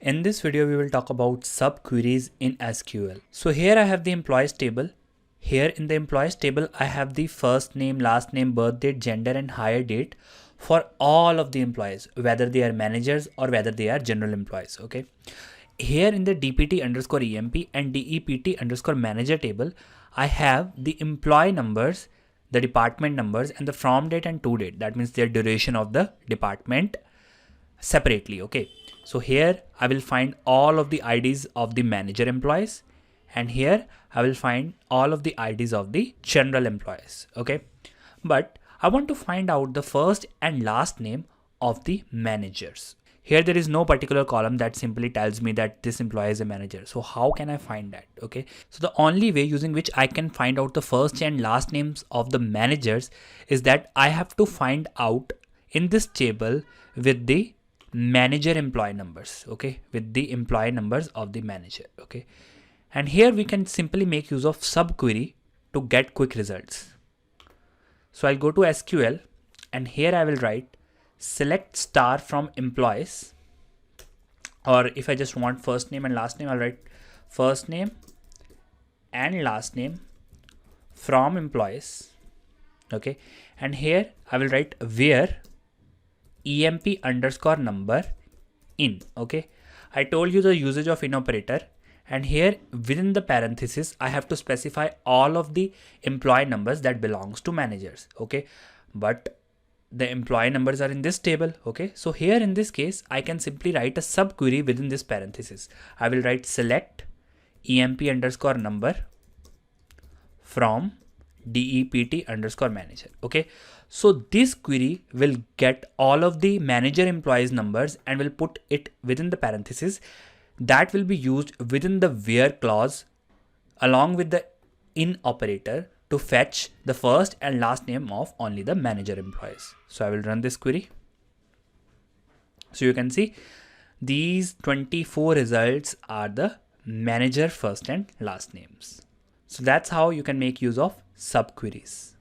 In this video, we will talk about subqueries in SQL. So here I have the employees table. Here in the employees table, I have the first name, last name, birth date, gender and hire date for all of the employees, whether they are managers or whether they are general employees. Okay. Here in the dpt_emp and dept_manager table, I have the employee numbers, the department numbers and the from date and to date. That means their duration of the department separately. Okay. So here I will find all of the IDs of the manager employees, and here I will find all of the IDs of the general employees. Okay. But I want to find out the first and last name of the managers. Here there is no particular column that simply tells me that this employee is a manager. So how can I find that? Okay. So the only way using which I can find out the first and last names of the managers is that I have to find out in this table with the manager employee numbers. Okay. With the employee numbers of the manager. Okay. And here we can simply make use of subquery to get quick results. So I'll go to SQL and here I will write select star from employees, or if I just want first name and last name, I'll write first name and last name from employees. Okay. And here I will write where emp_number in. Okay. I told you the usage of in operator, and here within the parenthesis, I have to specify all of the employee numbers that belongs to managers. Okay. But the employee numbers are in this table. Okay. So here in this case, I can simply write a subquery within this parenthesis. I will write select emp_number from dept_manager. Okay. So this query will get all of the manager employees numbers and will put it within the parenthesis that will be used within the where clause along with the in operator to fetch the first and last name of only the manager employees. So I will run this query. So you can see these 24 results are the manager first and last names. So that's how you can make use of subqueries.